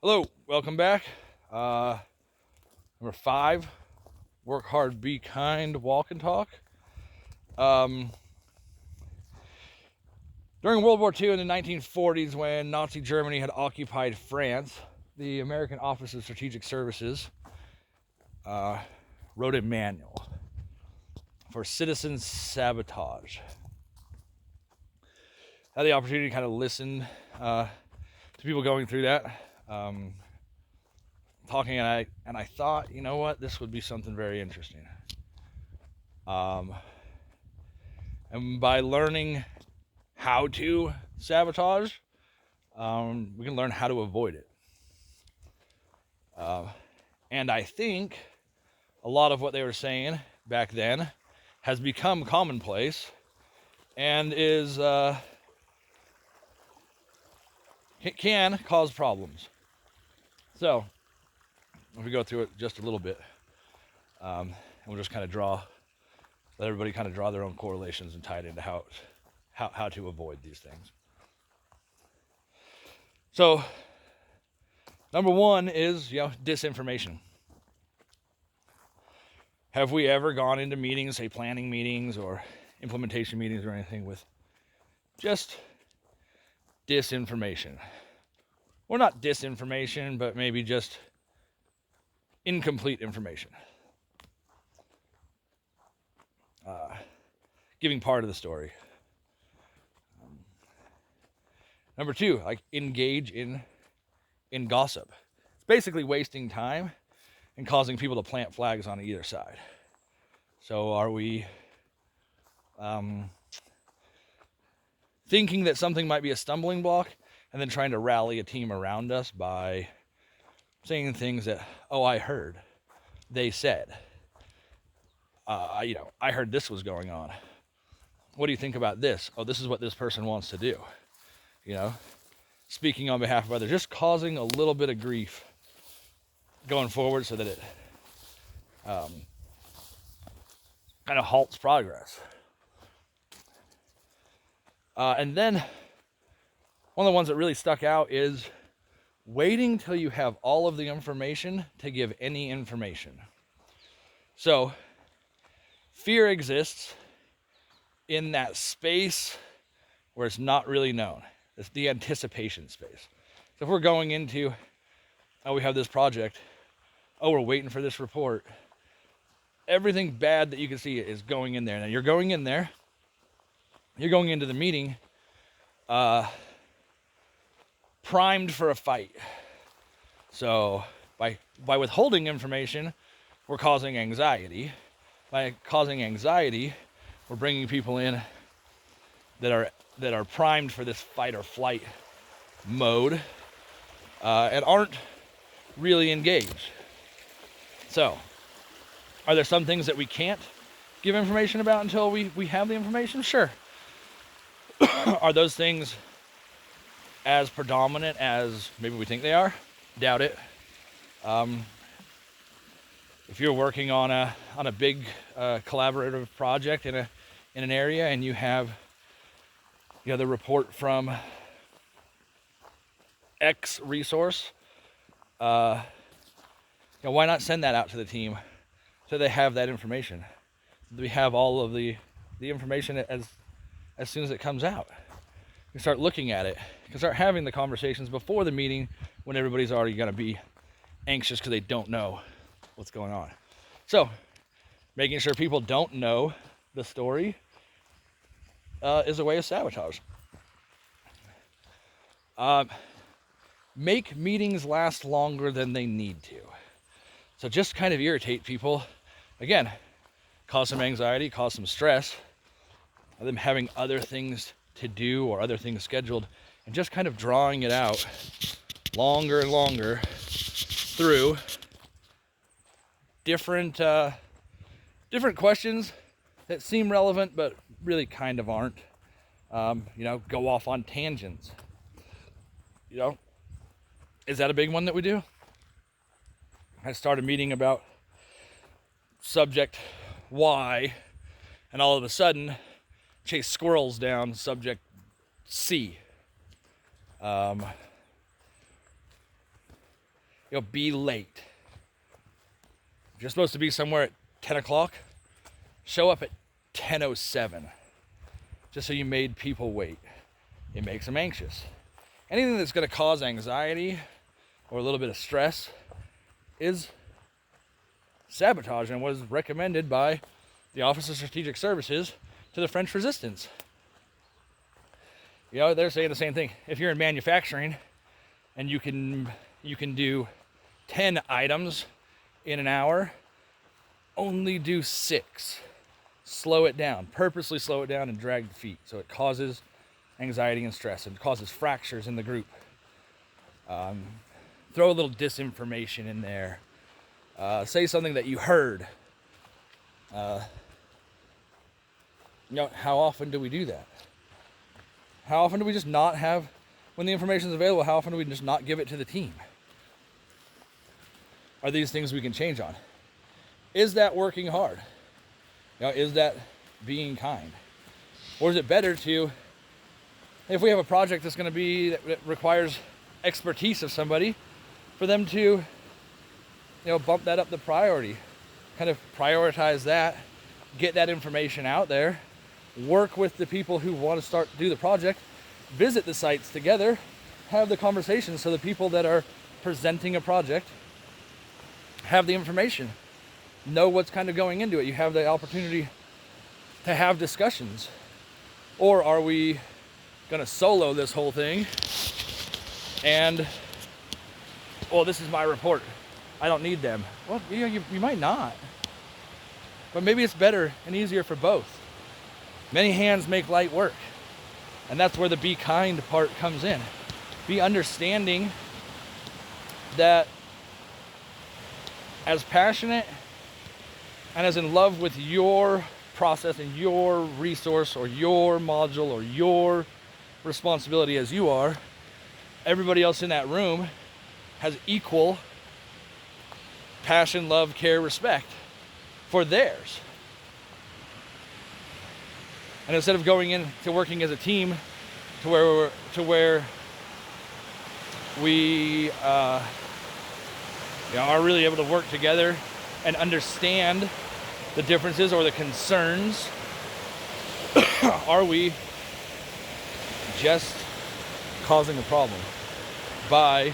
Hello, welcome back. Number 5, work hard, be kind, walk and talk. During World War II in the 1940s, when Nazi Germany had occupied France, the American Office of Strategic Services wrote a manual for citizen sabotage. I had the opportunity to kind of listen to people going through that. Talking, and I thought, you know what, this would be something very interesting. And by learning how to sabotage, we can learn how to avoid it. And I think a lot of what they were saying back then has become commonplace and can cause problems. So, if we go through it just a little bit, and we'll just kind of let everybody kind of draw their own correlations and tie it into how to avoid these things. So, number 1 is, disinformation. Have we ever gone into meetings, say planning meetings or implementation meetings or anything, with just disinformation? Or not disinformation, but maybe just incomplete information. Giving part of the story. Number 2, like engage in gossip. It's basically wasting time and causing people to plant flags on either side. So are we thinking that something might be a stumbling block and then trying to rally a team around us by saying things that, oh, I heard, they said, I heard this was going on. What do you think about this? Oh, this is what this person wants to do. Speaking on behalf of others, just causing a little bit of grief going forward so that it kind of halts progress. And then one of the ones that really stuck out is waiting till you have all of the information to give any information. So fear exists in that space where it's not really known. It's the anticipation space. So if we're going into, oh, we have this project, oh, we're waiting for this report, everything bad that you can see is going in there. Now you're going in there, you're going into the meeting primed for a fight. So by withholding information, we're causing anxiety. By causing anxiety, we're bringing people in that are primed for this fight or flight mode and aren't really engaged. So, are there some things that we can't give information about until we have the information? Sure. Are those things as predominant as maybe we think they are? Doubt it. If you're working on a big collaborative project in an area and you have the report from X resource, why not send that out to the team so they have that information? We have all of the information as soon as it comes out. You can start looking at it. You can start having the conversations before the meeting when everybody's already going to be anxious because they don't know what's going on. So, making sure people don't know the story is a way of sabotage. Make meetings last longer than they need to. So just kind of irritate people. Again, cause some anxiety, cause some stress, them having other things to do or other things scheduled, and just kind of drawing it out longer and longer through different questions that seem relevant but really kind of aren't. Go off on tangents. Is that a big one that we do? I start a meeting about subject Y, and all of a sudden chase squirrels down subject C. be late. If you're supposed to be somewhere at 10 o'clock, show up at 10:07, just so you made people wait. It makes them anxious. Anything that's going to cause anxiety or a little bit of stress is sabotage, and was recommended by the Office of Strategic Services to the French Resistance. They're saying the same thing. If you're in manufacturing and you can do 10 items in an hour, only do 6. Slow it down, purposely slow it down and drag the feet, so it causes anxiety and stress and causes fractures in the group. Throw a little disinformation in there. Say something that you heard. How often do we do that? How often do we just not have, when the information is available, how often do we just not give it to the team? Are these things we can change on? Is that working hard? Is that being kind? Or is it better to, if we have a project that's going to be, that requires expertise of somebody, for them to, bump that up the priority, kind of prioritize that, get that information out there, work with the people who want to do the project, visit the sites together, have the conversations so the people that are presenting a project have the information, know what's kind of going into it. You have the opportunity to have discussions. Or are we going to solo this whole thing and, well, this is my report, I don't need them? Well, you might not. But maybe it's better and easier for both. Many hands make light work. And that's where the be kind part comes in. Be understanding that as passionate and as in love with your process and your resource or your module or your responsibility as you are, everybody else in that room has equal passion, love, care, respect for theirs. And instead of going into working as a team to where we are really able to work together and understand the differences or the concerns, are we just causing a problem by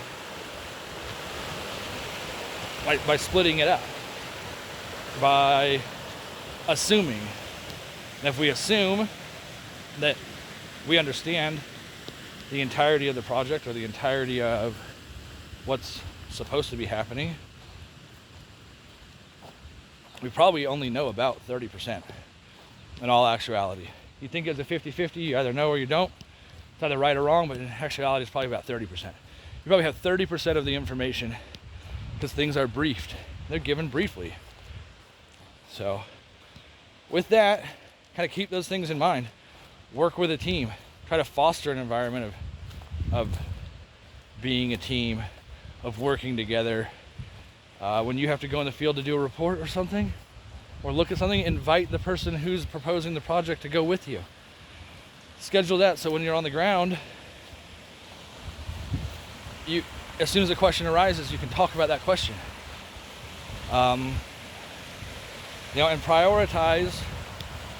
splitting it up, by assuming? And if we assume that we understand the entirety of the project or the entirety of what's supposed to be happening, we probably only know about 30% in all actuality. You think it's a 50-50, you either know or you don't. It's either right or wrong, but in actuality it's probably about 30%. You probably have 30% of the information because things are briefed. They're given briefly. So with that, kind of keep those things in mind. Work with a team. Try to foster an environment of being a team, of working together. When you have to go in the field to do a report or something, or look at something, invite the person who's proposing the project to go with you. Schedule that so when you're on the ground, as soon as a question arises, you can talk about that question. And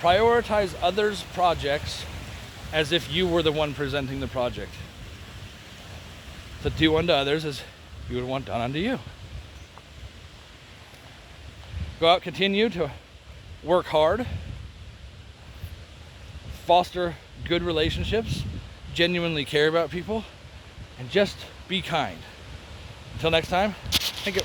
prioritize others' projects as if you were the one presenting the project. So do unto others as you would want done unto you. Go out, continue to work hard, foster good relationships, genuinely care about people, and just be kind. Until next time, thank you.